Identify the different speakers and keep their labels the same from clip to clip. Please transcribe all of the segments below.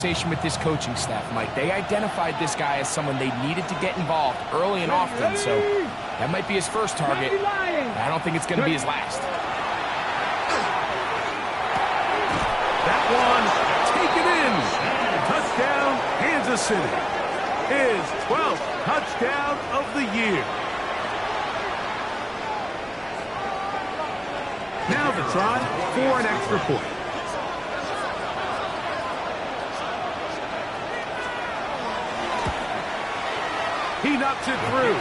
Speaker 1: With this coaching staff, Mike. They identified this guy as someone they needed to get involved early and often, so that might be his first target. I don't think it's going to be his last.
Speaker 2: That one, taken in. Touchdown, Kansas City. His 12th touchdown of the year. Now the try for an extra point. He knocks it through,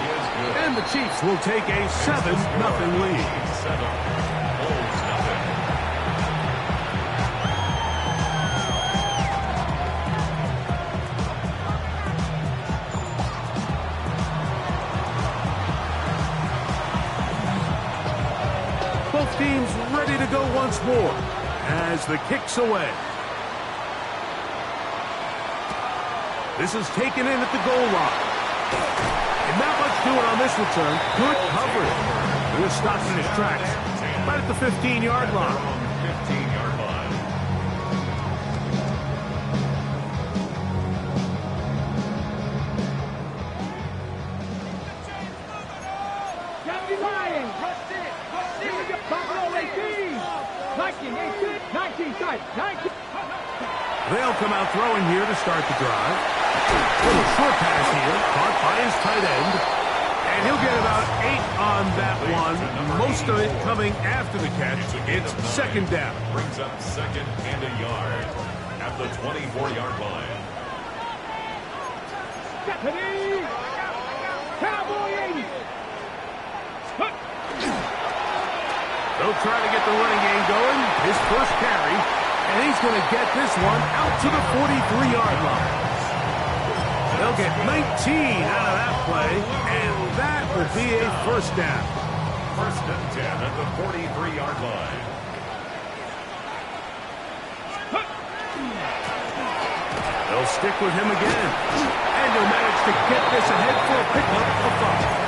Speaker 2: and the Chiefs will take a 7-0 lead. Both teams ready to go once more as the kick's away. This is taken in at the goal line. And not much doing on this return. Good coverage. He was stopped in his tracks right at the 15-yard line.
Speaker 3: 15-yard line.
Speaker 4: Captain Ryan, rush it. Here we go. Buffalo 18. 19, side. 19.
Speaker 2: They'll come out throwing here to start the drive. Little short pass here, caught by his tight end. And he'll get about 8 on that one. Most of it coming after the catch. It's second down.
Speaker 3: Brings up second and a yard at the 24-yard line.
Speaker 4: Stephanie! Cowboy 80!
Speaker 2: They'll try to get the running game going. His first carry. And he's going to get this one out to the 43-yard line. They'll get 19 out of that play, and that will be a first down.
Speaker 3: First and 10 at the 43-yard line.
Speaker 2: They'll stick with him again, and he'll manage to get this ahead for a pickup of 5.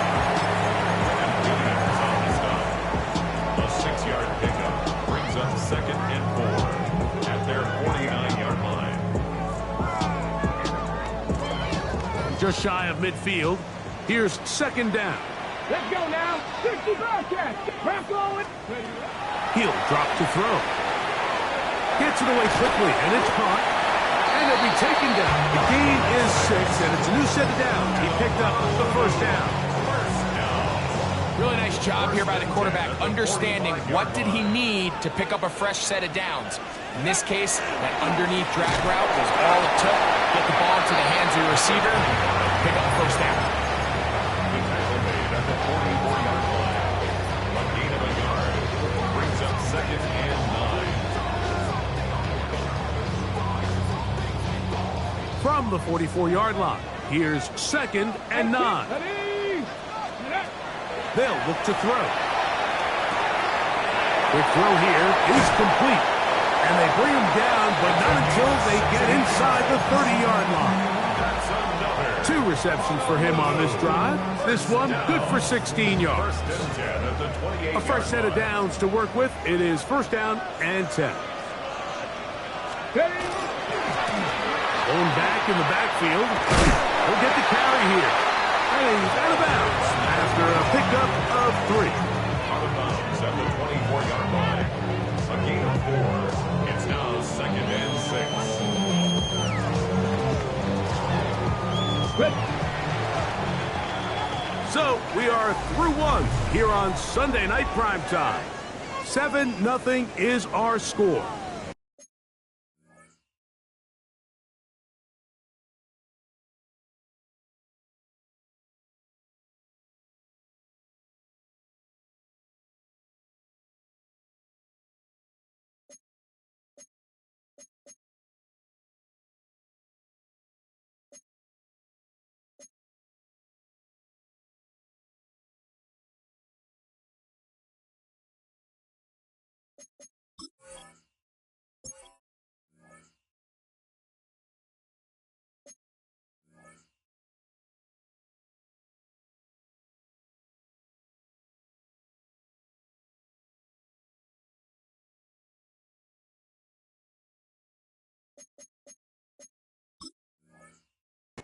Speaker 3: A 6-yard pickup brings up second and 4 at their 49-yard line.
Speaker 2: Just shy of midfield. Here's second down.
Speaker 4: Let's go now. 60 broadcast. Crack going.
Speaker 2: He'll drop to throw. Gets it away quickly, and it's caught. And it'll be taken down. The gain is 6, and it's a new set of downs. He picked up the first down.
Speaker 1: Really nice job here by the quarterback, understanding what did he need to pick up a fresh set of downs. In this case, that underneath drag route was all it took. Get the ball into the hands of the receiver, pick up the first down.
Speaker 3: The tackle made at the 44-yard line. A gain of a yard brings up second and 9.
Speaker 2: From the 44-yard line, here's second and 9. They'll look to throw. Quick throw here is complete. And they bring him down, but not until they get inside the 30-yard line.
Speaker 3: That's another.
Speaker 2: 2 receptions for him on this drive. This one good for 16 yards.
Speaker 3: First and 10 at the 28-yard
Speaker 2: A fresh set of downs to work with. It is first down and 10. Going back in the backfield. He'll get the carry here. And he's out of bounds after a pickup of 3.
Speaker 3: Out of bounds at the 24-yard line. A gain of 4. It's now second and 6.
Speaker 2: So we are through one here on Sunday Night Primetime. 7-0 is our score.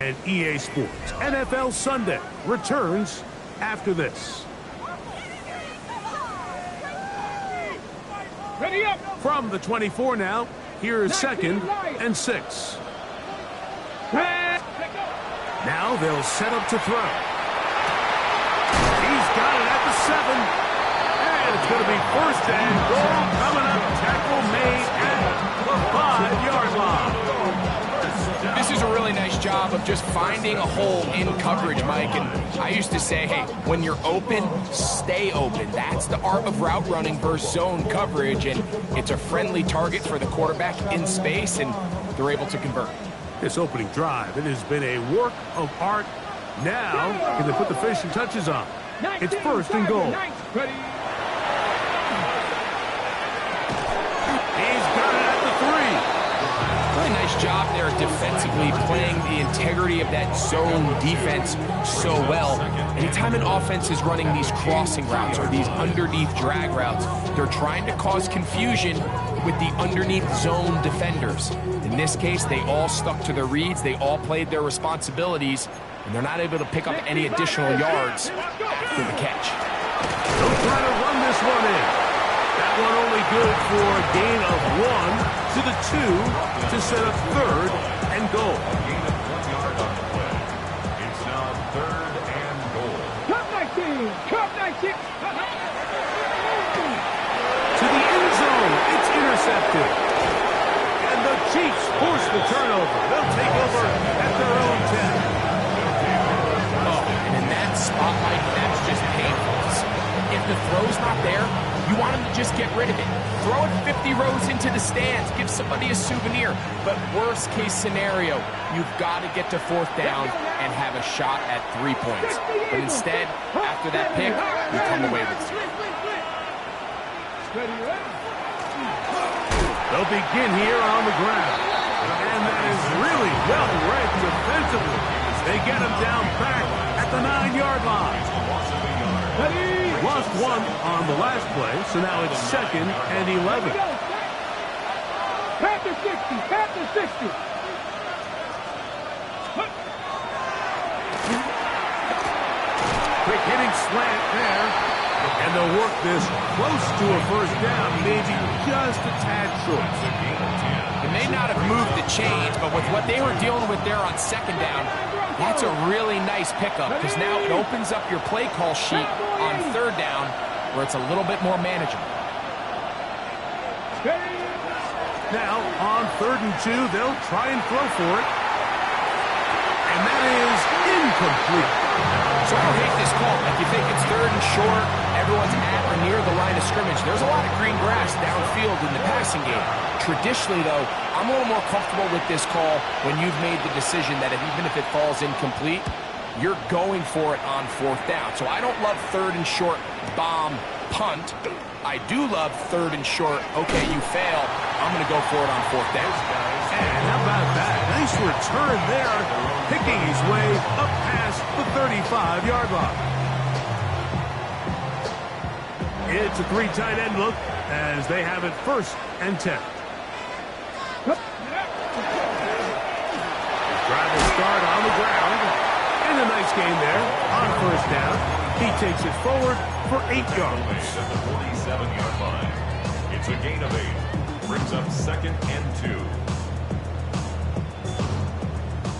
Speaker 2: And EA Sports NFL Sunday returns after this.
Speaker 4: Ready up.
Speaker 2: From the 24 now, here is 2nd and 6. Now they'll set up to throw. He's got it at the 7. And it's going to be 1st and goal coming up. Tackle made at the 5-yard line.
Speaker 1: This is a really nice job of just finding a hole in coverage, Mike. And I used to say, hey, when you're open, stay open. That's the art of route running versus zone coverage. And it's a friendly target for the quarterback in space, and they're able to convert.
Speaker 2: This opening drive, it has been a work of art. Now, can they put the finishing touches on? It's 1st and goal. He's got it at the 3.
Speaker 1: Really nice job there defensively, playing the integrity of that zone defense so well. Anytime an offense is running these crossing routes or these underneath drag routes, they're trying to cause confusion with the underneath zone defenders. In this case, they all stuck to their reads, they all played their responsibilities, and they're not able to pick up any additional yards after the catch.
Speaker 2: They'll try to run this one in. That one only good for a gain of 1 to the 2 to set up 3rd and goal.
Speaker 3: Gain of 1 yard on the play. It's now 3rd and goal.
Speaker 4: Cup 19. Cup 19.
Speaker 2: To the end zone, it's intercepted. And the Chiefs force the turnover. They'll take over at their own 10.
Speaker 1: Oh, and in that spotlight, that's just painful. If the throw's not there, you want him to just get rid of it. Throw it 50 rows into the stands. Give somebody a souvenir. But worst case scenario, you've got to get to 4th down and have a shot at 3 points. But instead, after that pick, you come away with 0.
Speaker 2: They'll begin here on the ground. And that is really well read defensively. They get him down back at the 9-yard line. Lost 1 on the last play, so now it's 2nd and 11.
Speaker 4: Panther 60. Panther 60.
Speaker 2: Quick hitting slant there. And they'll work this close to a 1st down, maybe just a tad short.
Speaker 1: They may not have moved the chains, but with what they were dealing with there on 2nd down, that's a really nice pickup, because now it opens up your play call sheet on 3rd down, where it's a little bit more manageable.
Speaker 2: Now, on 3rd and 2, they'll try and throw for it. And that is incomplete.
Speaker 1: So I don't hate this call. Like, you think it's 3rd and short, everyone's at or near the line of scrimmage. There's a lot of green grass downfield in the passing game. Traditionally, though, I'm a little more comfortable with this call when you've made the decision that even if it falls incomplete, you're going for it on 4th down. So I don't love 3rd and short bomb punt. I do love 3rd and short, okay, you fail, I'm going to go for it on 4th down.
Speaker 2: And how about that? Nice return there, picking his way up past the 35-yard line. It's a 3 tight end look as they have it 1st and 10. Drive will start on the ground. And a nice gain there on 1st down. He takes it forward for 8 yards.
Speaker 3: At the 47-yard line. It's a gain of 8. Brings up 2nd and 2.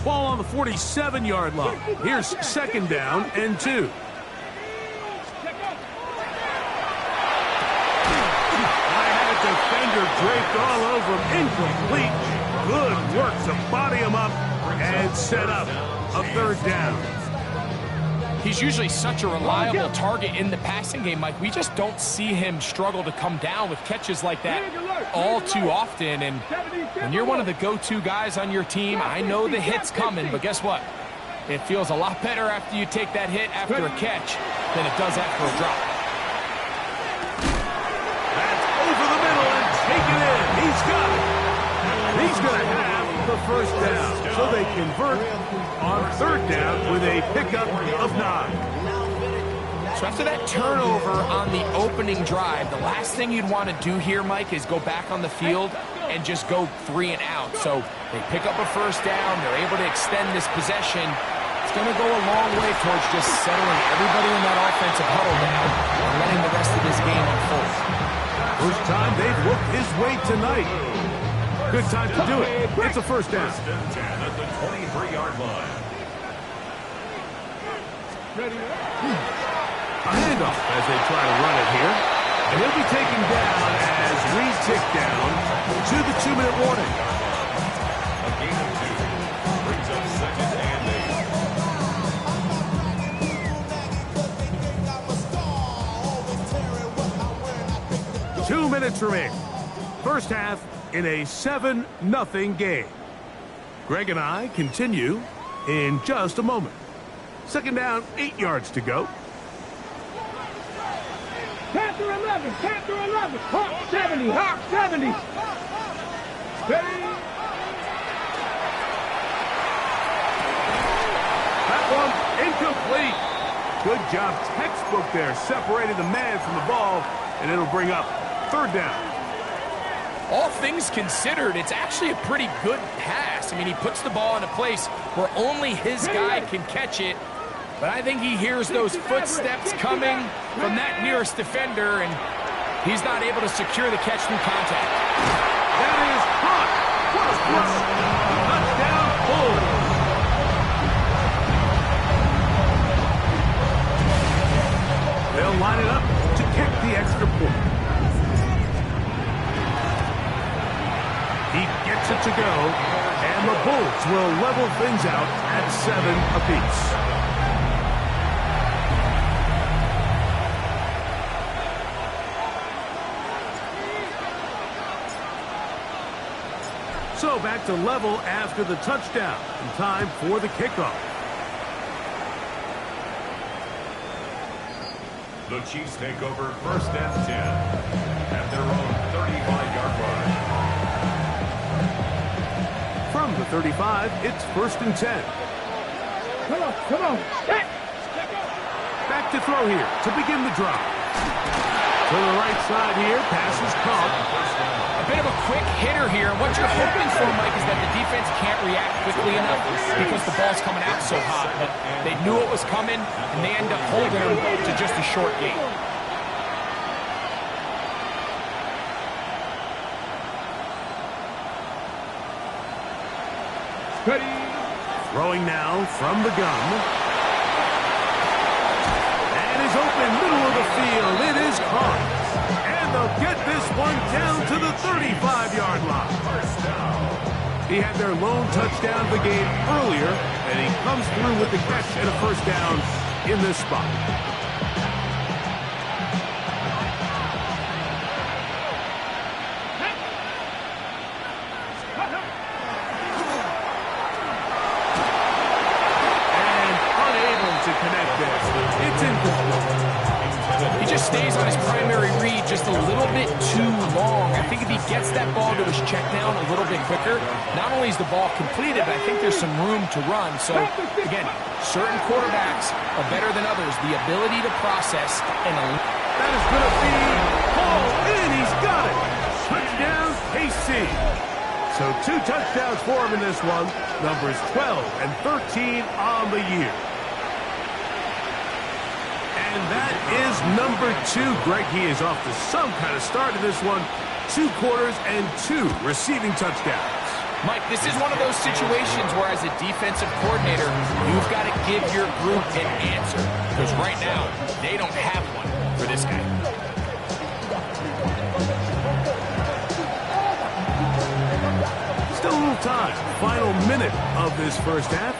Speaker 2: Ball on the 47-yard line. Here's 2nd down and 2. Defender draped all over him. Incomplete. Good work to body him up and set up a 3rd down.
Speaker 1: He's usually such a reliable target in the passing game, Mike. We just don't see him struggle to come down with catches like that all too often. And when you're one of the go-to guys on your team, I know the hit's coming, but guess what? It feels a lot better after you take that hit after a catch than it does after a drop.
Speaker 2: Take it in. He's got it. He's going to have the 1st down. So they convert on 3rd down with a pickup of 9.
Speaker 1: So after that turnover on the opening drive, the last thing you'd want to do here, Mike, is go back on the field and just go 3 and out. So they pick up a first down. They're able to extend this possession. It's going to go a long way towards just settling everybody in that offensive huddle down and letting the rest of this game unfold.
Speaker 2: First time they've looked his way tonight. Good time to do it. It's a first down.
Speaker 3: First and 10 at the 23-yard line.
Speaker 2: A handoff as they try to run it here. And he'll be taken down as we tick down to the 2-minute warning.
Speaker 3: A gain of 2 brings up second and 8.
Speaker 2: 2 minutes remain. First half in a 7-0 game. Greg and I continue in just a moment. Second down, 8 yards to go.
Speaker 4: Panther 11, Panther 11, Hawk 70, Hawk 70. Steady.
Speaker 2: That one incomplete. Good job, textbook there, separating the man from the ball, and it'll bring up third down.
Speaker 1: All things considered, it's actually a pretty good pass. I mean, he puts the ball in a place where only his guy can catch it. But I think he hears those footsteps coming from that nearest defender, and he's not able to secure the catch through contact.
Speaker 2: That is hot. What a throw. Touchdown, Bulls. They'll line it up to kick the extra point. He gets it to go, and the Bulls will level things out at 7 apiece. So back to level after the touchdown. And time for the kickoff.
Speaker 3: The Chiefs take over first and 10 at their own 35-yard line.
Speaker 2: From the 35, it's first and 10.
Speaker 4: Come on. Set.
Speaker 2: Back to throw here to begin the drive. To the right side here, pass is caught.
Speaker 1: A bit of a quick hitter here. What you're hoping for, Mike, is that the defense can't react quickly enough because the ball's coming out so hot. But they knew it was coming, and they end up holding him to just a short gain.
Speaker 4: Ready.
Speaker 2: Throwing now from the gun. And is open, middle of the field. It is caught. And they'll get this one down to the 35-yard line. He had their lone touchdown of the game earlier, and he comes through with the catch and a first down in this spot. And unable to connect this. It's incomplete.
Speaker 1: He just stays on his primary read just a little bit too long. I think if he gets that ball to his check down a little bit quicker, not only is the ball completed, but I think there's some room to run. So, again, certain quarterbacks are better than others. The ability to process and
Speaker 2: That is going to be hauled in. He's got it. Touchdown, KC. So 2 touchdowns for him in this one. Numbers 12 and 13 on the year. And that is number 2. Greg, he is off to some kind of start in this one. 2 quarters and 2 receiving touchdowns.
Speaker 1: Mike, this is one of those situations where as a defensive coordinator, you've got to give your group an answer. Because right now, they don't have one for this guy.
Speaker 2: Still a little time. Final minute of this first half.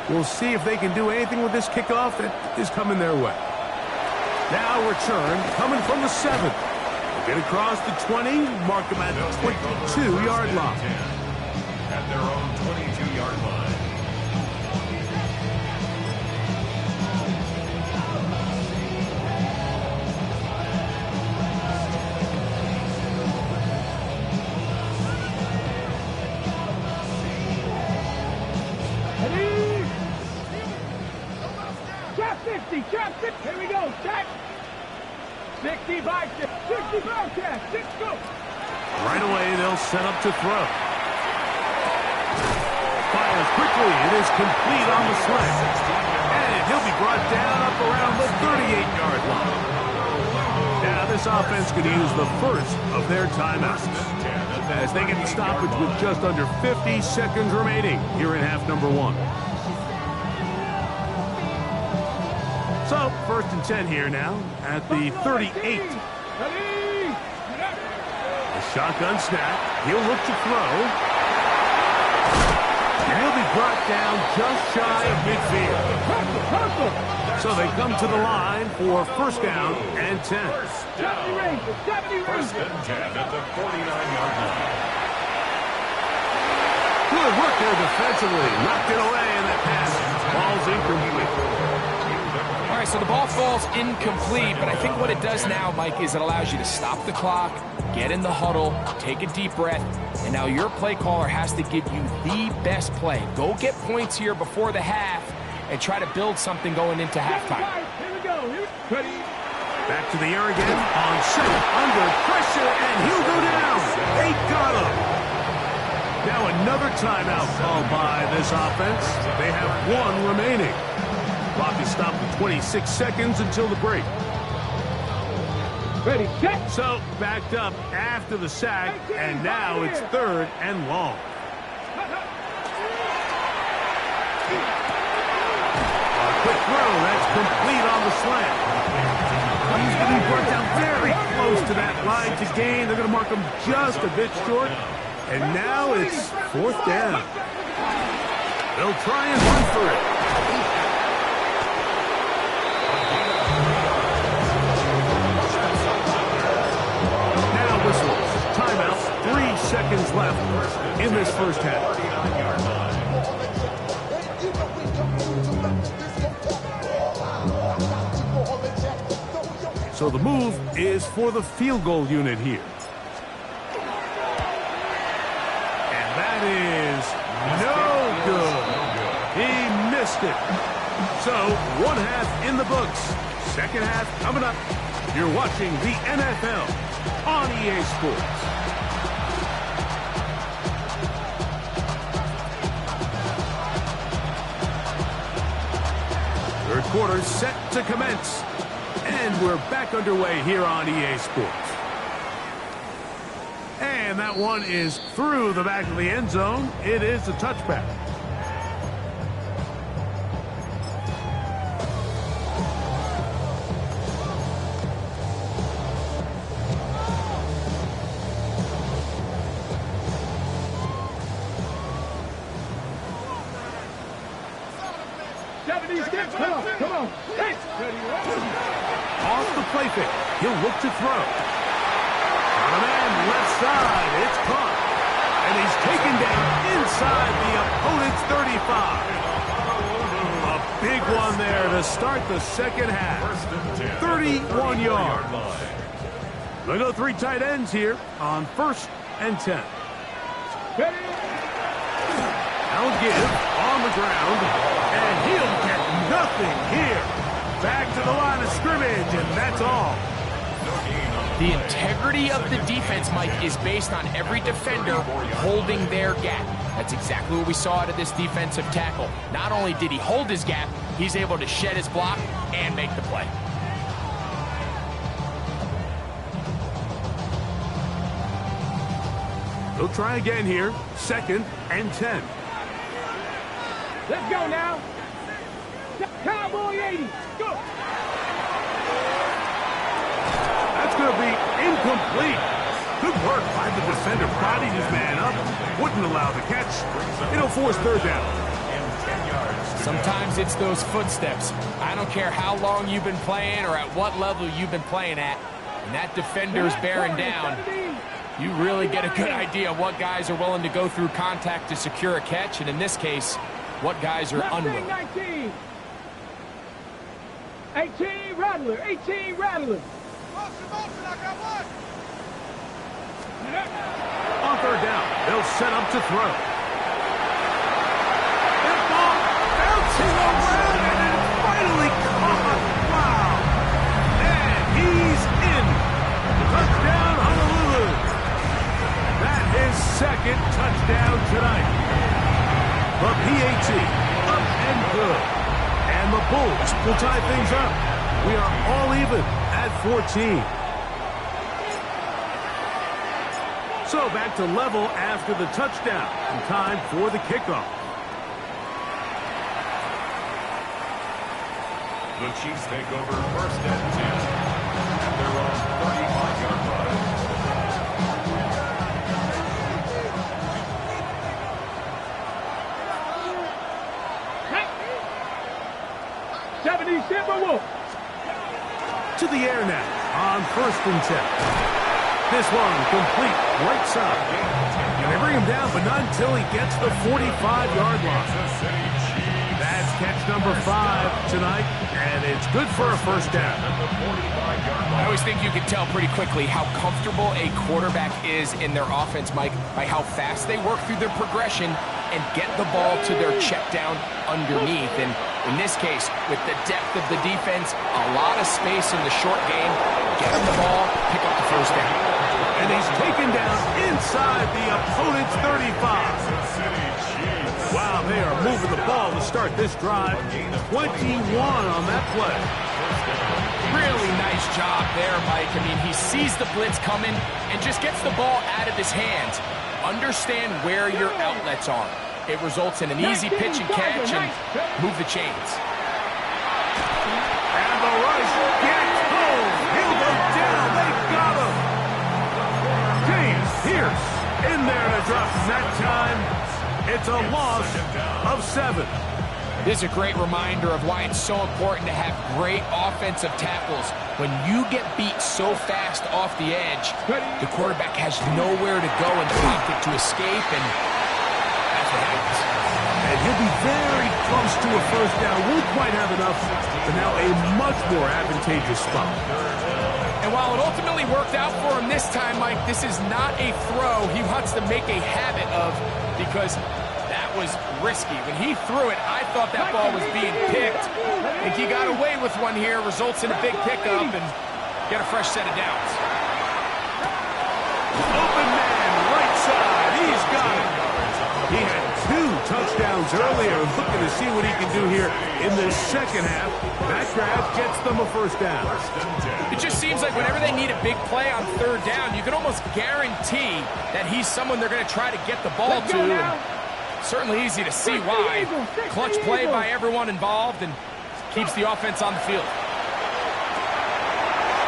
Speaker 2: We'll see if they can do anything with this kickoff that is coming their way. Now return coming from the 7. Get across the 20, mark them at the 22-yard line.
Speaker 3: At their own 22-yard line.
Speaker 4: Ready. Drop 50. Here we go. Check. 65, 65, 6, go.
Speaker 2: Right away, they'll set up to throw. Fires quickly. It is complete on the slant. And he'll be brought down up around the 38-yard line. Now this offense could use the first of their timeouts as they get the stoppage with just under 50 seconds remaining here in half number 1. So, 1st and 10 here now at the 38. A shotgun snap. He'll look to throw. And he'll be brought down just shy of midfield. So they come to the line for 1st down and 10.
Speaker 3: First down. 1st and 10 at the 49-yard line.
Speaker 2: Good work there defensively. Knocked it away in that pass. Ball's incomplete.
Speaker 1: All right, so the ball falls incomplete, but I think what it does now, Mike, is it allows you to stop the clock, get in the huddle, take a deep breath, and now your play caller has to give you the best play. Go get points here before the half and try to build something going into halftime.
Speaker 4: Here we go. Ready?
Speaker 2: Back to the air again on second, under pressure, and he'll go down. They got him. Now another timeout called by this offense. They have 1 remaining. Clock is stopped at 26 seconds until the break.
Speaker 4: Ready, set.
Speaker 2: So backed up after the sack, and now it's 3rd and long. A quick throw, that's complete on the slant. He's going to be brought down very close to that line to gain. They're going to mark him just a bit short. And now it's 4th down. They'll try and run for it. Now whistles. Timeout. 3 seconds left in this 1st half. So the move is for the field goal unit here. And that is no good. He missed it. So 1 half in the books. 2nd half coming up. You're watching the NFL on EA Sports. 3rd quarter set to commence. And we're back underway here on EA Sports. And that one is through the back of the end zone. It is a touchback.
Speaker 4: Come on. Hey.
Speaker 2: Off the play fake. He'll look to throw. On a man left side. It's caught. And he's taken down inside the opponent's 35. A big one there to start the 2nd half. 31 yards. They'll go 3 tight ends here on 1st and 10. Now give on the ground. And he'll get nothing here. Back to the line of scrimmage, and that's all.
Speaker 1: The integrity of the defense, Mike, is based on every defender holding their gap. That's exactly what we saw out of this defensive tackle. Not only did he hold his gap, he's able to shed his block and make the play.
Speaker 2: They'll try again here. 2nd and 10.
Speaker 4: Let's go now. Cowboy 80. Go.
Speaker 2: That's going to be incomplete. Good work by the defender. Bodied his man up. Wouldn't allow the catch. It'll force 3rd down.
Speaker 1: Sometimes it's those footsteps. I don't care how long you've been playing or at what level you've been playing at. When that defender's bearing down, you really get a good idea of what guys are willing to go through contact to secure a catch, and in this case, what guys are unwilling.
Speaker 4: 19. 18 Rattler. 18 Rattler.
Speaker 2: On 3rd down, they'll set up to throw. That ball bouncing around and it's finally caught. Wow. And he's in. Touchdown, Honolulu. second touchdown tonight. The PAT up and good. And the Bulls will tie things up. We are all even at 14. So back to level after the touchdown. And time for the kickoff.
Speaker 3: The Chiefs take over first and 10 at their own 35-yard line.
Speaker 2: To the air now on first and 10. This one complete right side. And they bring him down, but not until he gets the 45-yard line. That's catch number 5 tonight, and it's good for a first down.
Speaker 1: I always think you can tell pretty quickly how comfortable a quarterback is in their offense, Mike, by how fast they work through their progression and get the ball to their check down underneath. And in this case, with the depth of the defense, a lot of space in the short game, get him the ball, pick up the first down.
Speaker 2: And he's taken down inside the opponent's 35. Wow, they are moving the ball to start this drive. 21 on that play.
Speaker 1: Really nice job there, Mike. I mean, he sees the blitz coming and just gets the ball out of his hands. Understand where your outlets are. It results in an easy pitch and catch and move the chains.
Speaker 2: And the rush gets home. He'll go down. They got him. James Pierce in there to drop that time. It's a loss of 7.
Speaker 1: This is a great reminder of why it's so important to have great offensive tackles. When you get beat so fast off the edge, the quarterback has nowhere to go in the pocket to escape, and that's what happens.
Speaker 2: And he'll be very close to a first down. Won't quite have enough, but now a much more advantageous spot.
Speaker 1: And while it ultimately worked out for him this time, Mike, this is not a throw he wants to make a habit of, because that was risky. When he threw it, I thought that ball was being picked. I think he got away with one here, results in a big pickup, and get a fresh set of downs.
Speaker 2: Open man, right side. He's got it. He had 2 touchdowns earlier. Looking to see what he can do here in the second half. That grab gets them a first down.
Speaker 1: It just seems like whenever they need a big play on third down, you can almost guarantee that he's someone they're going to try to get the ball to. And certainly easy to see why. Clutch play by everyone involved and keeps the offense on the field.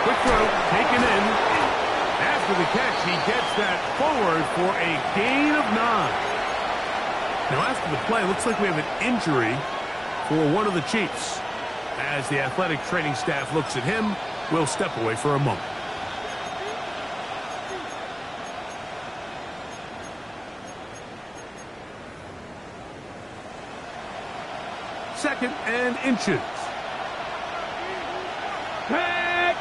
Speaker 2: Quick throw, taken in. After the catch, he gets that forward for a gain of 9. Now after the play, looks like we have an injury for one of the Chiefs. As the athletic training staff looks at him, we'll step away for a moment. Second and inches. And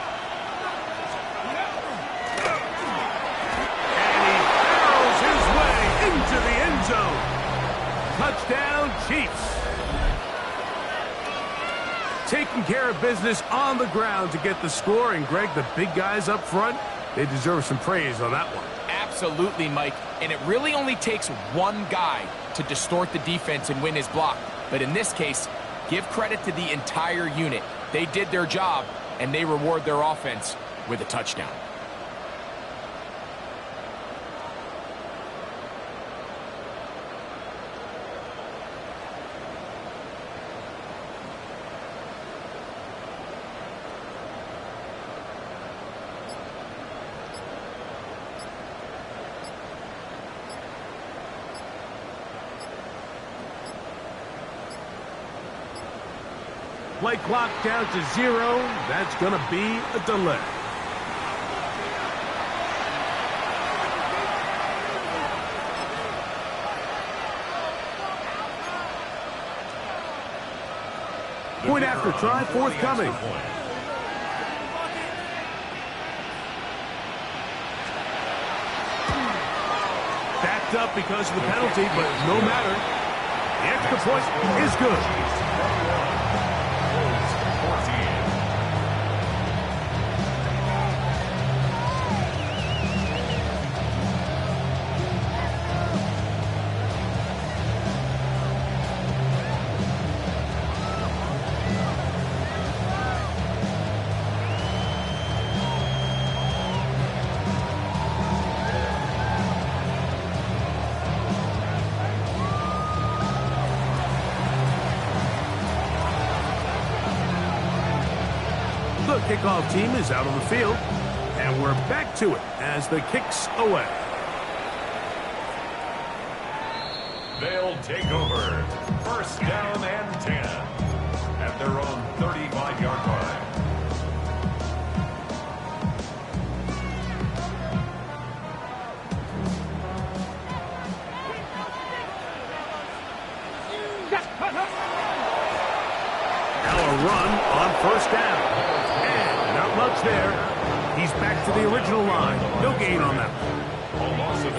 Speaker 2: he barrels his way into the end zone. Touchdown, Chiefs. Taking care of business on the ground to get the score. And, Greg, the big guys up front, they deserve some praise on that one.
Speaker 1: Absolutely, Mike. And it really only takes one guy to distort the defense and win his block. But in this case, give credit to the entire unit. They did their job, and they reward their offense with a touchdown.
Speaker 2: Play clock down to 0. That's going to be a delay. Point after try forthcoming. Backed up because of the penalty, but no matter. The extra point is good. The kickoff team is out on the field, and we're back to it as the kick's away.
Speaker 3: They'll take over. First down and 10 at their own 35-yard line.
Speaker 2: Now a run on first down. And not much there. He's back to the original line. No gain on that.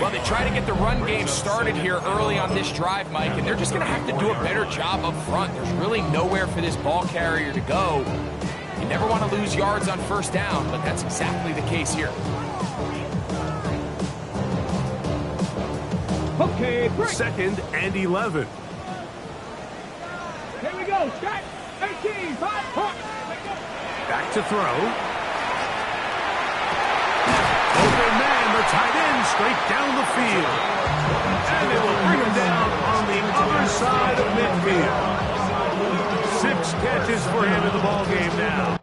Speaker 1: Well, they try to get the run game started here early on this drive, Mike, and they're just going to have to do a better job up front. There's really nowhere for this ball carrier to go. You never want to lose yards on first down, but that's exactly the case here.
Speaker 4: Okay, break.
Speaker 2: 2nd and 11.
Speaker 4: Here we go. Start. 18. 5.
Speaker 2: Back to throw. Open man, the tight end, straight down the field. And they will bring him down on the other side of midfield. 6 catches for him in the ball game now.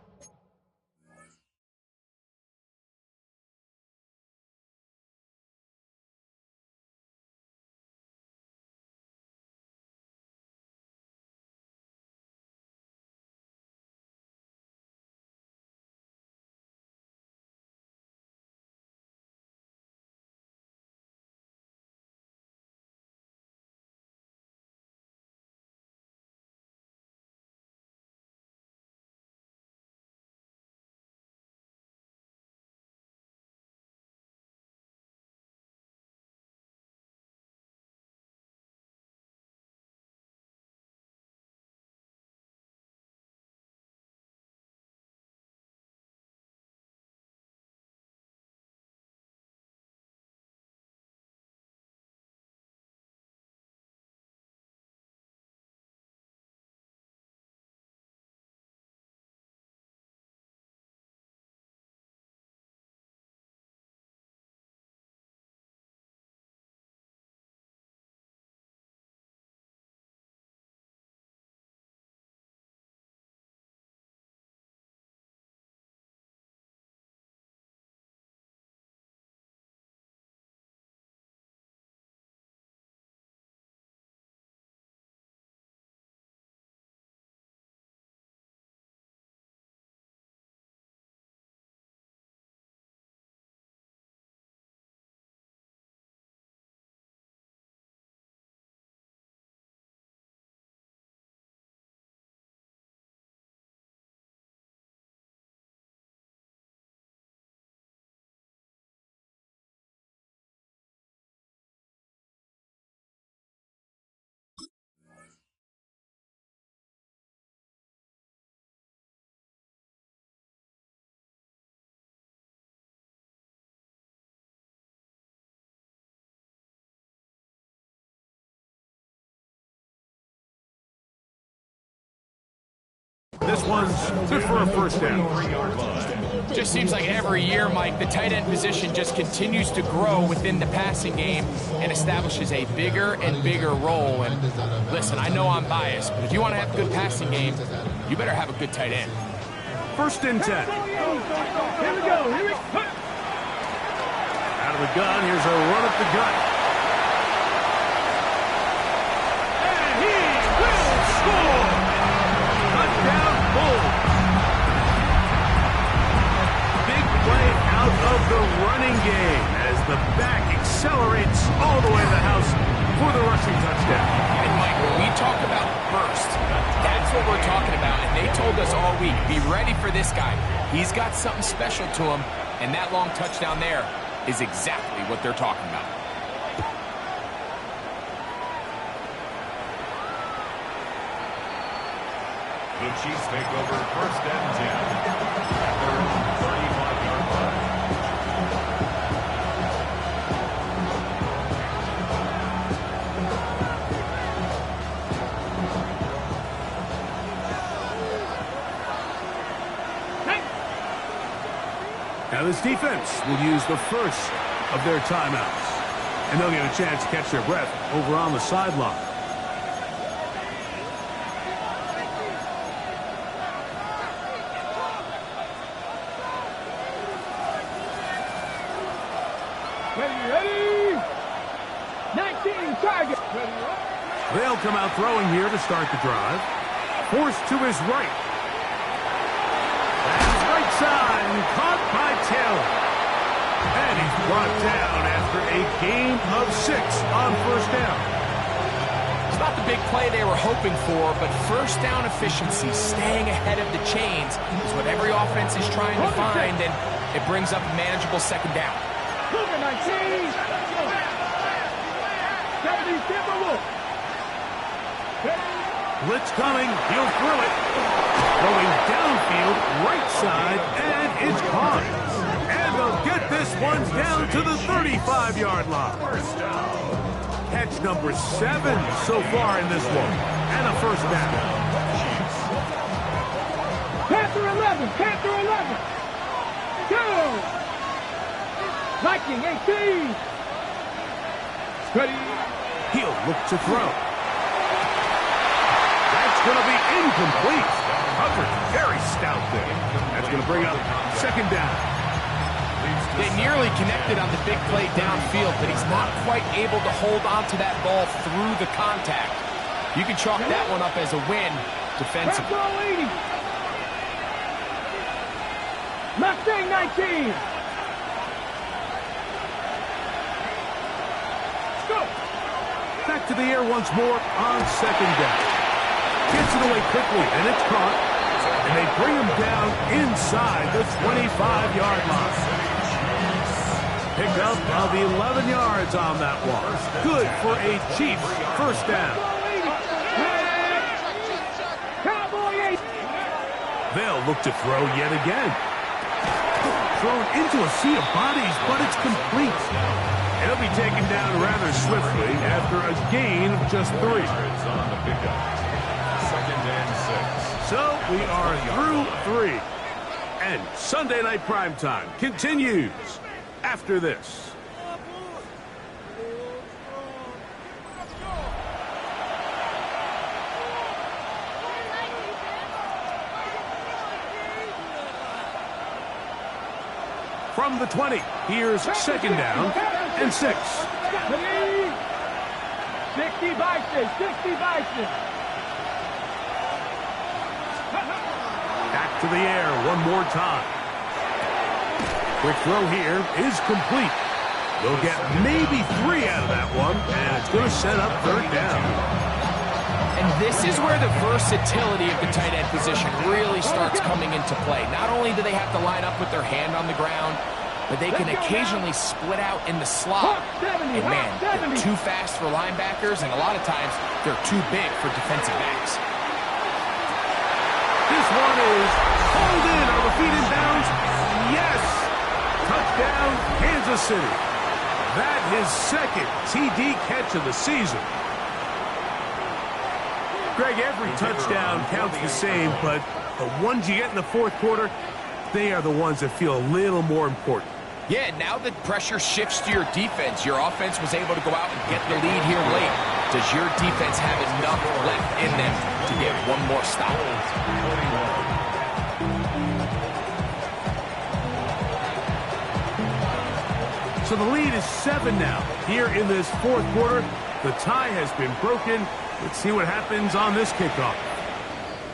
Speaker 2: This one's good for a first down.
Speaker 1: Just seems like every year, Mike, the tight end position just continues to grow within the passing game and establishes a bigger and bigger role. And listen, I know I'm biased, but if you want to have a good passing game, you better have a good tight end.
Speaker 2: 1st and 10.
Speaker 4: Here we go. Here we go.
Speaker 2: Out of the gun, here's a run at the gut. And he will score! Touchdown, Bull. Big play out of the running game as the back accelerates all the way to the house for the rushing touchdown.
Speaker 1: And Mike, when we talk about burst, that's what we're talking about. And they told us all week, be ready for this guy. He's got something special to him, and that long touchdown there is exactly what they're talking about.
Speaker 3: The Chiefs take over 1st and 10 at their 35-yard line.
Speaker 2: Now this defense will use the first of their timeouts. And they'll get a chance to catch their breath over on the sideline.
Speaker 4: Ready? 19, target.
Speaker 2: They'll come out throwing here to start the drive. Forced to his right. And his right side, and caught by Taylor. And he's brought down after a gain of 6 on first down.
Speaker 1: It's not the big play they were hoping for, but first down efficiency, staying ahead of the chains, is what every offense is trying to find, and it brings up a manageable second down.
Speaker 4: Cougar 19. 70 Timberwolves.
Speaker 2: Blitz coming, he'll throw it. Going downfield, right side, and it's caught. And they'll get this one down to the 35-yard line. Catch number 7 so far in this one. And a first down.
Speaker 4: Panther 11, Panther 11. Go! Viking 18. Ready?
Speaker 2: He'll look to throw. That's going to be incomplete. Coverage very stout there. That's going to bring up second down.
Speaker 1: They nearly connected on the big play downfield, but he's not quite able to hold on to that ball through the contact. You can chalk that one up as a win defensively.
Speaker 4: Panther 80. Mustang 19. Go!
Speaker 2: Back to the air once more on second down. Gets it away quickly, and it's caught. And they bring him down inside the 25-yard line. Pickup of 11 yards on that one. Good for a Chiefs first down.
Speaker 4: Cowboy 8.
Speaker 2: They'll look to throw yet again. Thrown into a sea of bodies, but it's complete. It'll be taken down rather swiftly after a gain of just 3.
Speaker 3: On the pickup. Second and 6.
Speaker 2: So we are through 3. And Sunday Night Primetime continues after this. From the 20, here's second down and 6.
Speaker 4: 60 Bison, 60 Bison.
Speaker 2: Back to the air one more time. Quick throw here is complete. They'll get maybe 3 out of that one, and it's going to set up third down.
Speaker 1: And this is where the versatility of the tight end position really starts coming into play. Not only do they have to line up with their hand on the ground, but they can occasionally split out in the slot. And man, they're too fast for linebackers, and a lot of times they're too big for defensive backs.
Speaker 2: This one is hauled in on the feet in bounds. Yes! Touchdown, Kansas City. That his second TD catch of the season. Greg, every touchdown counts the same, but the ones you get in the fourth quarter, they are the ones that feel a little more important.
Speaker 1: Yeah, now that pressure shifts to your defense, your offense was able to go out and get the lead here late. Does your defense have enough left in them to get one more stop?
Speaker 2: So the lead is 7 now. Here in this fourth quarter, the tie has been broken. Let's see what happens on this kickoff.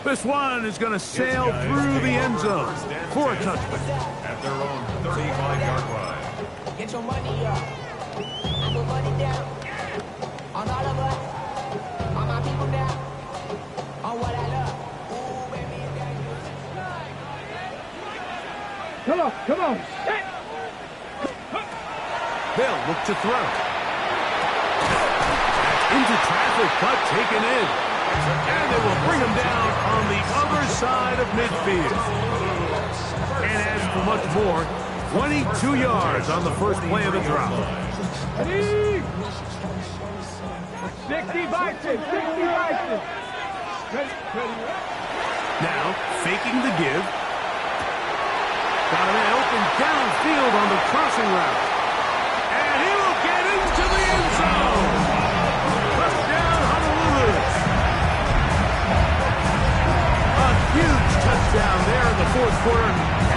Speaker 2: This one is going to sail through the end zone for a touchdown.
Speaker 3: At their own 35-yard line.
Speaker 5: Get your money up. I put money down. On all of us. On my people now. On what I love. Ooh, baby,
Speaker 4: Come on, come on.
Speaker 2: They'll look to throw. Into traffic, but taken in. And they will bring him down on the other side of midfield. And as for much more, 22 yards on the first play of the drop.
Speaker 4: 60 Bison, 60 Bison.
Speaker 2: Now, faking the give. Got a man open downfield on the crossing route. And he will get into the end zone. Touchdown, Honolulu. A huge touchdown there in the fourth quarter.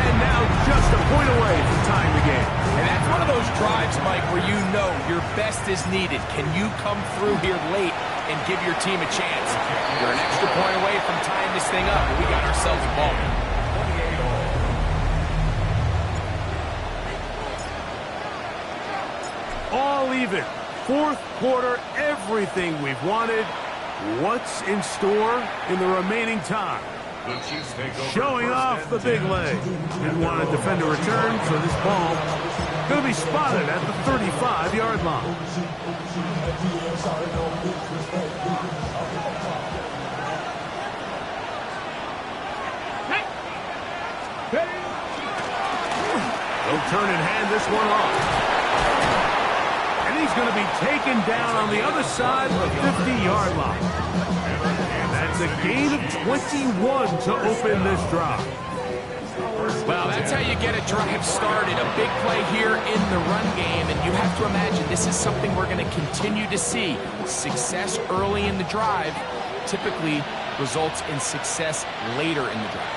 Speaker 2: And now just a point away from tying the game.
Speaker 1: And that's one of those drives, Mike, where you know your best is needed. Can you come through here late and give your team a chance? You're an extra point away from tying this thing up, and we got ourselves a ball.
Speaker 2: All even. Fourth quarter, everything we've wanted. What's in store in the remaining time?
Speaker 3: The Chiefs take over
Speaker 2: Showing off the big leg. Didn't want to defend a return, so this ball going to be spotted at the 35-yard line. They'll turn and hand this one off. And he's going to be taken down on the other side of the 50-yard line. And that's a gain of 21 to open this drive.
Speaker 1: Well, that's how you get a drive started. A big play here in the run game, and you have to imagine this is something we're going to continue to see. Success early in the drive typically results in success later in the drive.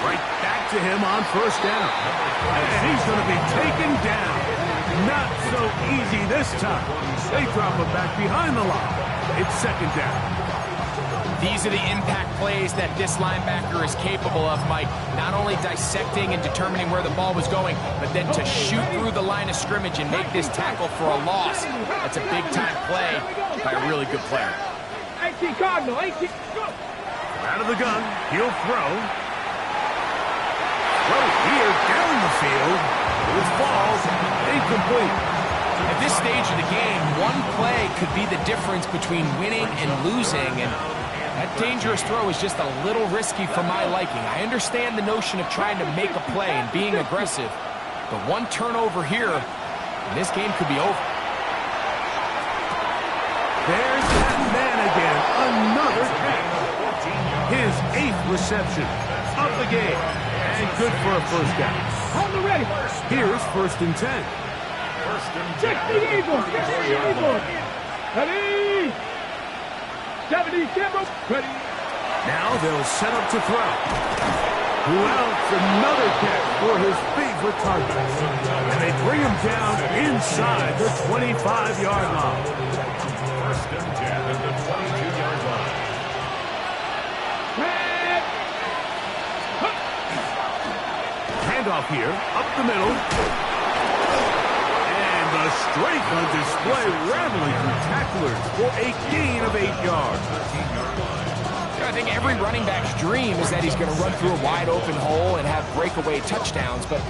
Speaker 2: Right back to him on first down. And he's going to be taken down. Not so easy this time. They drop him back behind the line. It's second down.
Speaker 1: These are the impact plays that this linebacker is capable of, Mike. Not only dissecting and determining where the ball was going, but then to shoot through the line of scrimmage and make this tackle for a loss. That's a big-time play by a really good player.
Speaker 4: 18 Cardinal, 18.
Speaker 2: Out of the gun, he'll throw. Throw here down the field. It falls incomplete.
Speaker 1: At this stage of the game, one play could be the difference between winning and losing, and that dangerous throw is just a little risky for my liking. I understand the notion of trying to make a play and being aggressive, but one turnover here, and this game could be over.
Speaker 2: There's that man again. Another catch. His 8th reception of the game. And good for a first down.
Speaker 4: Hold the ready.
Speaker 2: Here's first and 10.
Speaker 4: Check the Eagles. Check the Eagles. Ready. 77. Ready.
Speaker 2: Now they'll set up to throw. Who else? Another catch for his favorite target. And they bring him down inside the 25-yard line.
Speaker 3: First and 10 at the 22-yard line.
Speaker 2: Handoff here, up the middle. And the strength on display, rattling through tacklers for a gain of 8 yards.
Speaker 1: I think every running back's dream is that he's going to run through a wide open hole and have breakaway touchdowns, but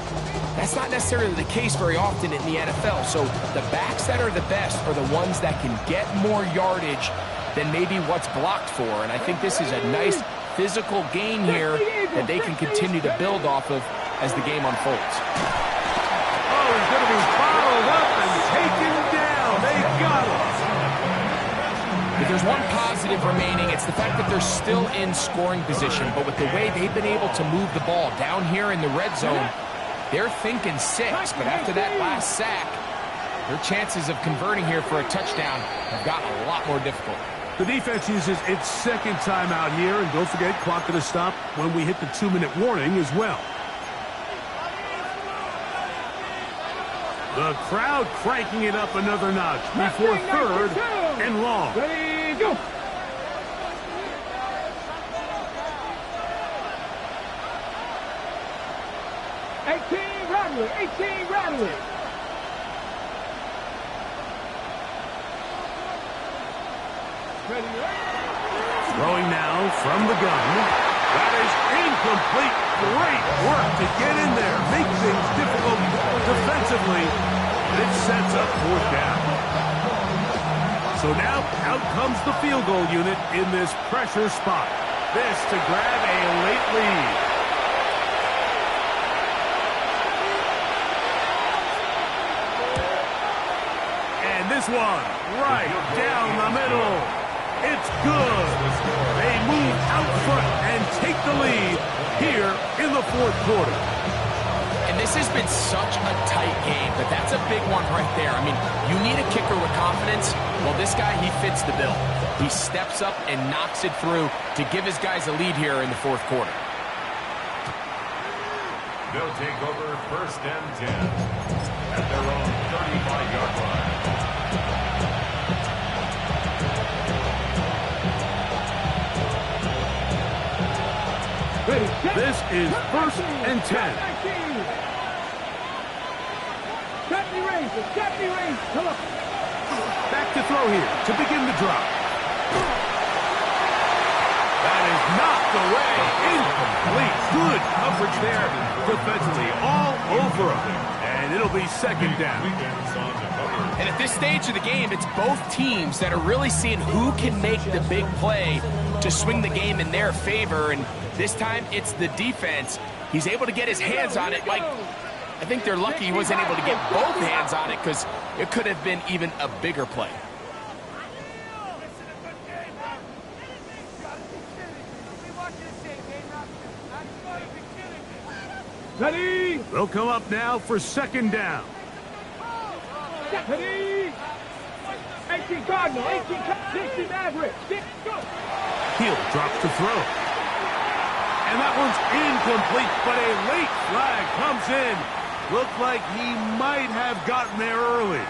Speaker 1: that's not necessarily the case very often in the NFL. So the backs that are the best are the ones that can get more yardage than maybe what's blocked for. And I think this is a nice physical gain here that they can continue to build off of as the game unfolds.
Speaker 2: Oh, he's going to be followed up and taken down. They got him.
Speaker 1: If there's one positive remaining, it's the fact that they're still in scoring position. But with the way they've been able to move the ball down here in the red zone, they're thinking 6. But after that last sack, their chances of converting here for a touchdown have gotten a lot more difficult.
Speaker 2: The defense uses its second timeout here. And don't forget, clock going to stop when we hit the 2-minute warning as well. The crowd cranking it up another notch before third and long.
Speaker 4: Ready, go. Rattler, 18 Rattler. Ready,
Speaker 2: Throwing now from the gun. That is incomplete. Great work to get in there. Make things difficult defensively. And it sets up fourth down. So now out comes the field goal unit in this pressure spot. This to grab a late lead. And this one right down the middle. It's good. They move out front and take the lead here in the fourth quarter.
Speaker 1: And this has been such a tight game, but that's a big one right there. I mean, you need a kicker with confidence. Well, this guy, he fits the bill. He steps up and knocks it through to give his guys a lead here in the fourth quarter.
Speaker 3: They'll take over 1st and 10 at their own 35-yard line.
Speaker 2: Ready, this is 1st and 10.
Speaker 4: Come on.
Speaker 2: Back to throw here to begin the drop. That is knocked away. Incomplete. Good coverage there defensively. All over him. And it'll be 2nd down.
Speaker 1: And at this stage of the game, it's both teams that are really seeing who can make the big play to swing the game in their favor. And this time, it's the defense. He's able to get his hands on it. Like, I think they're lucky he wasn't able to get both hands on it because it could have been even a bigger play.
Speaker 4: Ready.
Speaker 2: They'll come up now for 2nd down.
Speaker 4: Ready. 18 Cardinal, 60 Maverick.
Speaker 2: Heel drops to throw. And that one's incomplete, but a late flag comes in. Looked like he might have gotten there early.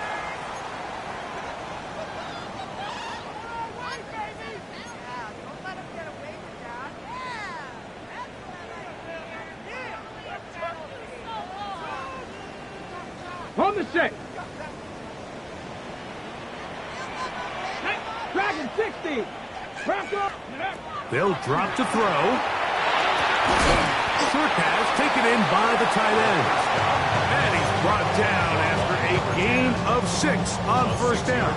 Speaker 4: On the shake. Dragon 60.
Speaker 2: They'll drop to throw. Short pass taken in by the tight end. And he's brought down after a gain of 6 on 1st down.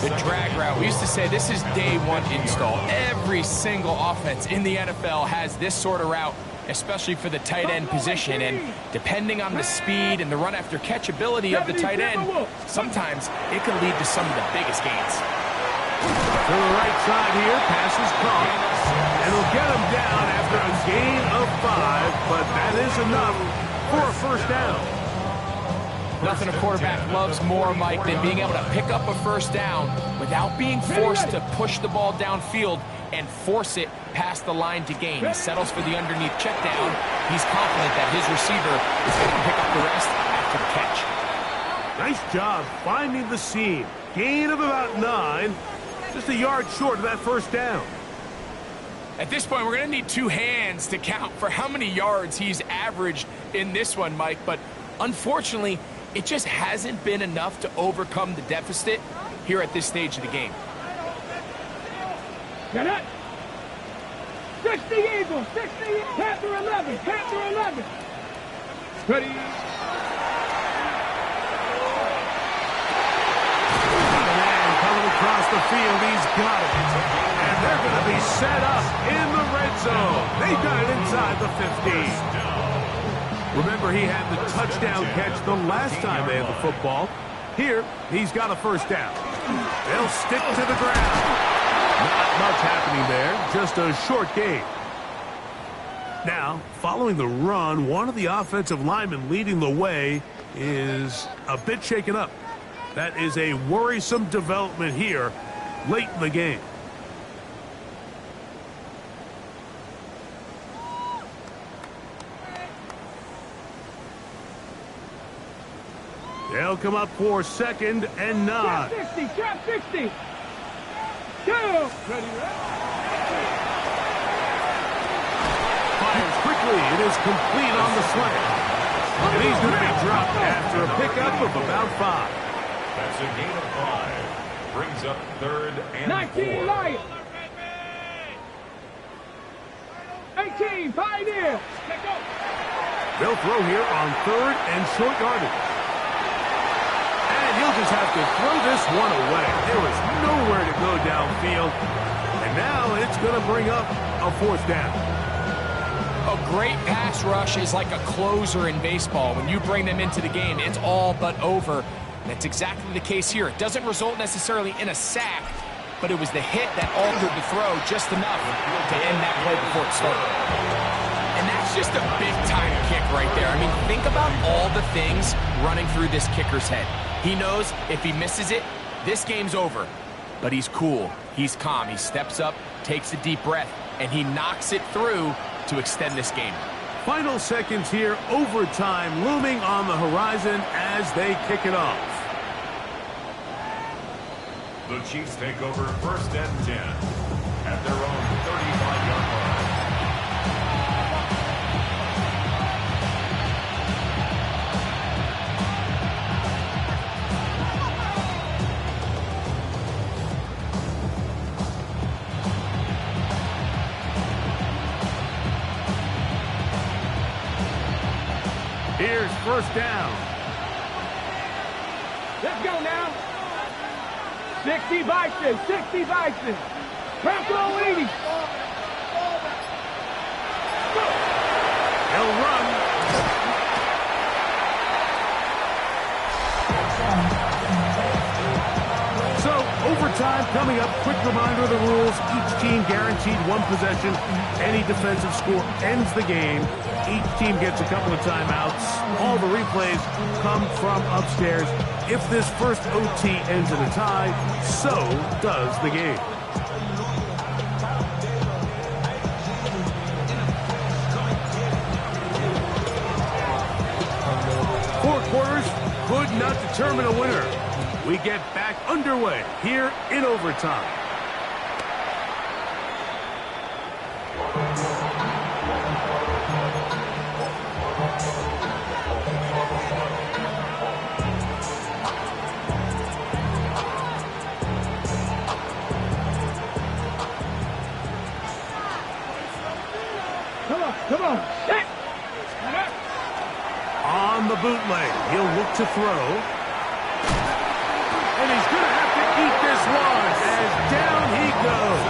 Speaker 1: The drag route. We used to say this is day one install. Every single offense in the NFL has this sort of route, especially for the tight end position. And depending on the speed and the run after catch ability of the tight end, sometimes it can lead to some of the biggest gains.
Speaker 2: To the right side here, pass is caught. And he'll get him down after a gain of 5, but that is enough for a 1st down.
Speaker 1: Nothing a quarterback loves more, Mike, than being able to pick up a 1st down without being forced to push the ball downfield and force it past the line to gain. He settles for the underneath check down. He's confident that his receiver is going to pick up the rest after the catch.
Speaker 2: Nice job finding the seam. Gain of about 9. Just a yard short of that 1st down.
Speaker 1: At this point, we're going to need 2 hands to count for how many yards he's averaged in this one, Mike. But unfortunately, it just hasn't been enough to overcome the deficit here at this stage of the game.
Speaker 4: Get it. 60 Eagles, 60 Panther 11, Panther 11. Ready.
Speaker 2: Across the field, he's got it. And they're going to be set up in the red zone. They got it inside the 15. Remember, he had the touchdown catch the last time they had the football. Here, he's got a 1st down. They'll stick to the ground. Not much happening there, just a short gain. Now, following the run, one of the offensive linemen leading the way is a bit shaken up. That is a worrisome development here late in the game. They'll come up for 2nd and 9.
Speaker 4: Trap 60, trap 60. Go. Ready.
Speaker 2: Fires quickly. It is complete on the slant. And he's going to be dropped after a pickup of about 5.
Speaker 3: That's a gain of 5. Brings up 3rd and
Speaker 4: 19
Speaker 3: 4.
Speaker 4: Lions. 18 Pioneer.
Speaker 2: They'll throw here on 3rd and short yardage. And he'll just have to throw this one away. There was nowhere to go downfield. And now it's going to bring up a 4th down.
Speaker 1: A great pass rush is like a closer in baseball. When you bring them into the game, it's all but over. And that's exactly the case here. It doesn't result necessarily in a sack, but it was the hit that altered the throw just enough to end that play before it started. And that's just a big-time kick right there. I mean, think about all the things running through this kicker's head. He knows if he misses it, this game's over. But he's cool. He's calm. He steps up, takes a deep breath, and he knocks it through to extend this game.
Speaker 2: Final seconds here, overtime looming on the horizon as they kick it off.
Speaker 3: The Chiefs take over 1st and 10 at their own 35-yard line.
Speaker 2: Here's 1st down.
Speaker 4: Let's go now. 60 Bison, 60 Bison. Bronco 80.
Speaker 2: He'll run. So, overtime coming up. Quick reminder of the rules. Each team guaranteed 1 possession. Any defensive score ends the game. Each team gets a couple of timeouts. All the replays come from upstairs. If this first OT ends in a tie, so does the game. Four quarters could not determine a winner. We get back underway here in overtime.
Speaker 4: Come on. Hit.
Speaker 2: On the bootleg, he'll look to throw. And he's going to have to eat this one as down he goes.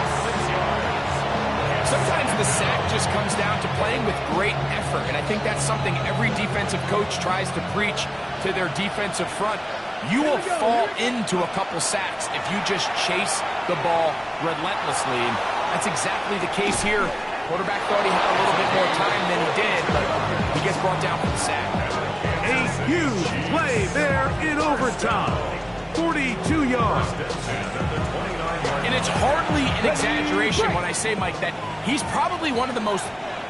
Speaker 1: Sometimes the sack just comes down to playing with great effort, and I think that's something every defensive coach tries to preach to their defensive front. You will fall into a couple sacks if you just chase the ball relentlessly, and that's exactly the case here. Quarterback thought he had a little bit more time than he did, but he gets brought down for the sack.
Speaker 2: A huge play there in overtime. 42 yards.
Speaker 1: And it's hardly an exaggeration when I say, Mike, that he's probably one of the most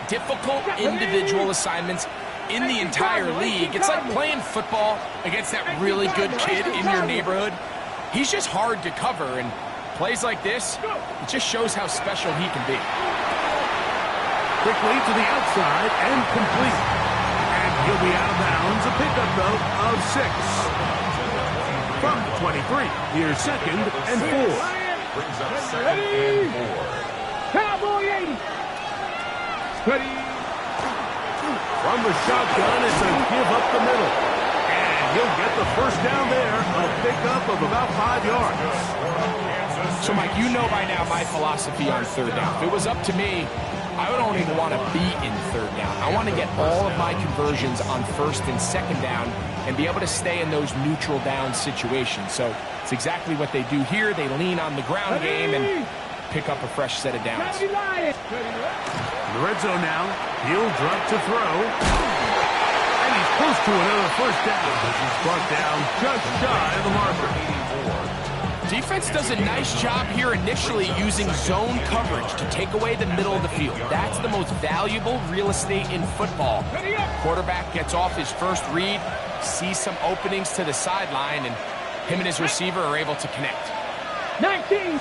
Speaker 1: difficult individual assignments in the entire league. It's like playing football against that really good kid in your neighborhood. He's just hard to cover, and plays like this, it just shows how special he can be.
Speaker 2: Quickly to the outside and complete. And he'll be out of bounds. A pickup, though, of 6. From the 23, here's 2nd and 4.
Speaker 3: Brings up 2nd and 4.
Speaker 4: Cowboy 80. Ready.
Speaker 2: From the shotgun, it's a give up the middle. And he'll get the 1st down there. A pickup of about 5 yards.
Speaker 1: So, Mike, you know by now my philosophy on 3rd down. If it was up to me, I don't even want to be in 3rd down. I want to get all of my conversions on 1st and 2nd down and be able to stay in those neutral down situations. So it's exactly what they do here. They lean on the ground game and pick up a fresh set of downs.
Speaker 2: In the red zone now, he'll drop to throw. And he's close to another 1st down. He's brought down just shy of the marker.
Speaker 1: Defense does a nice job here initially using zone coverage to take away the middle of the field. That's the most valuable real estate in football. Quarterback gets off his first read, sees some openings to the sideline, and him and his receiver are able to connect.
Speaker 4: 19.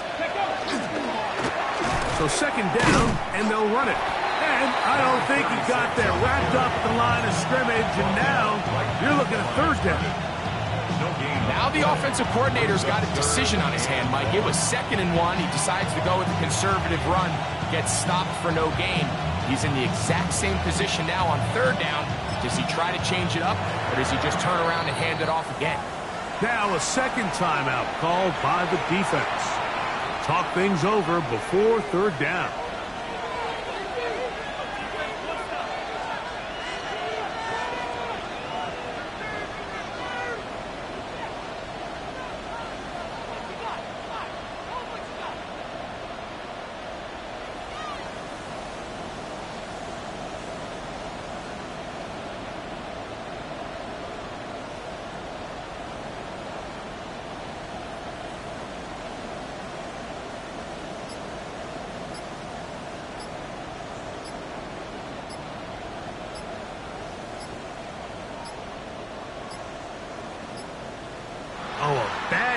Speaker 2: So 2nd down, and they'll run it. And I don't think he got there. Wrapped up at the line of scrimmage, and now you're looking at 3rd down.
Speaker 1: Now the offensive coordinator's got a decision on his hand, Mike. It was 2nd and 1. He decides to go with a conservative run, gets stopped for no gain. He's in the exact same position now on 3rd down. Does he try to change it up, or does he just turn around and hand it off again?
Speaker 2: Now a 2nd timeout called by the defense. Talk things over before 3rd down.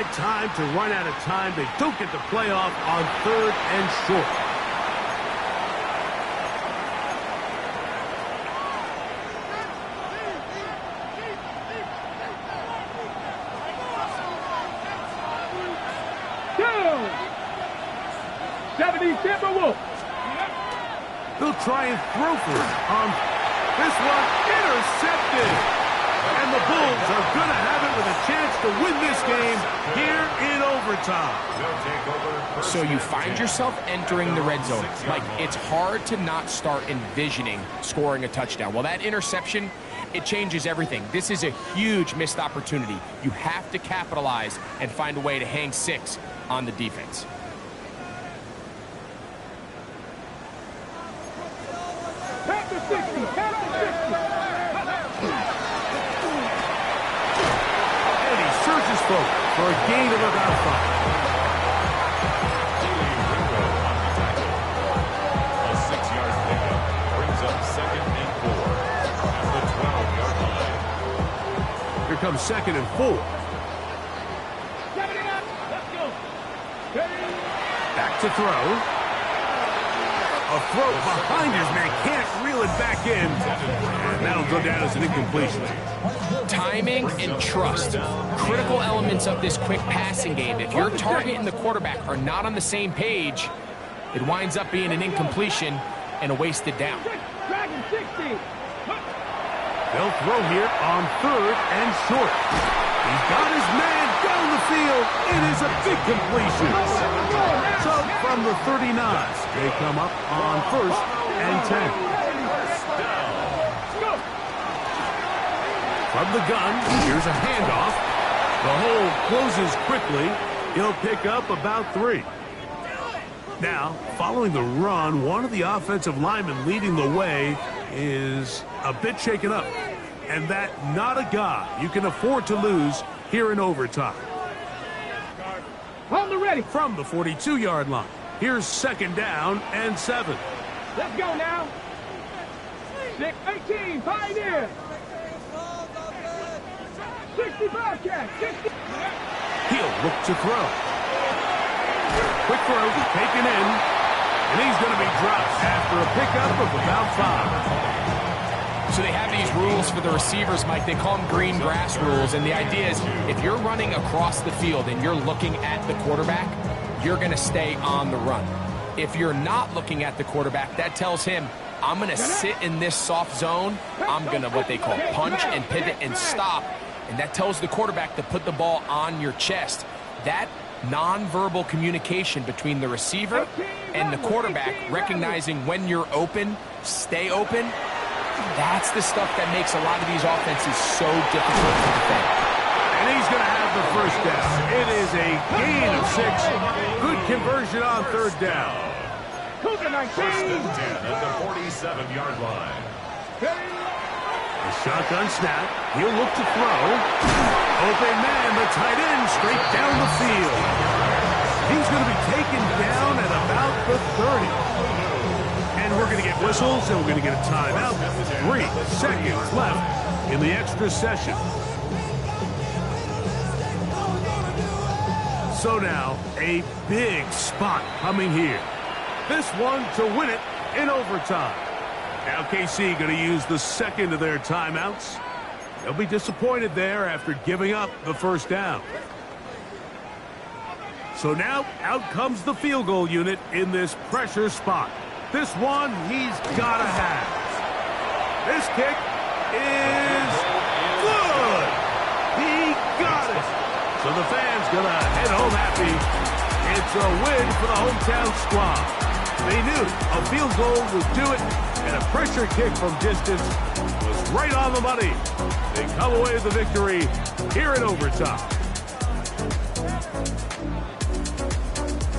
Speaker 2: bad time to run out of time. They don't get the playoff on 3rd and short. They'll try and throw for it. This one intercepted. And the Bulls are going to have it with a chance to win this game here in overtime.
Speaker 1: So you find yourself entering the red zone. Like, it's hard to not start envisioning scoring a touchdown. Well, that interception, it changes everything. This is a huge missed opportunity. You have to capitalize and find a way to hang 6 on the defense.
Speaker 2: For a gain of about 5.
Speaker 3: A 6-yard pickup brings up 2nd and 4 at the 12-yard line.
Speaker 2: Here comes 2nd and 4. Back to throw. A throw behind his man, can't reel it back in. And that'll go down as an incompletion.
Speaker 1: Timing and trust, critical elements of this quick passing game. If your target and the quarterback are not on the same page, it winds up being an incompletion and a wasted down.
Speaker 2: They'll throw here on 3rd and short. He's got his man down the field. It is a big completion. So from the 39, they come up on 1st and 10. From the gun, here's a handoff. The hole closes quickly. He'll pick up about 3. Now, following the run, one of the offensive linemen leading the way is a bit shaken up. And that not a guy you can afford to lose here in overtime.
Speaker 4: On the ready.
Speaker 2: From the 42-yard line, here's 2nd down and 7.
Speaker 4: Let's go now. 6-18, Pioneer. 65 catch. 60.
Speaker 2: He'll look to throw. Quick throw, taken in, and he's going to be dropped after a pickup of about 5.
Speaker 1: So they have these rules for the receivers, Mike. They call them green grass rules, and the idea is if you're running across the field and you're looking at the quarterback, you're going to stay on the run. If you're not looking at the quarterback, that tells him, I'm going to sit in this soft zone. I'm going to what they call punch and pivot and stop. And that tells the quarterback to put the ball on your chest. That nonverbal communication between the receiver and the quarterback, recognizing when you're open, stay open, that's the stuff that makes a lot of these offenses so difficult to defend.
Speaker 2: And he's going to have the first down. It is a gain of 6. Good conversion on 3rd down.
Speaker 4: 1st
Speaker 3: and 10 at the 47-yard line.
Speaker 2: A shotgun snap. He'll look to throw. Open man, the tight end, straight down the field. He's going to be taken down at about the 30. And we're going to get whistles, and we're going to get a timeout. 3 seconds left in the extra session. So now, a big spot coming here. This one to win it in overtime. Now KC going to use the 2nd of their timeouts. They'll be disappointed there after giving up the 1st down. So now out comes the field goal unit in this pressure spot. This one he's got to have. This kick is good. He got it. So the fans going to head home happy. It's a win for the hometown squad. They knew a field goal would do it, and a pressure kick from distance was right on the money. They come away with the victory here in overtime.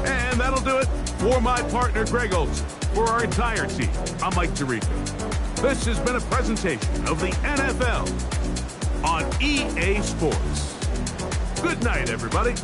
Speaker 2: And that'll do it for my partner, Greg Olson. For our entire team, I'm Mike Tirico. This has been a presentation of the NFL on EA Sports. Good night, everybody.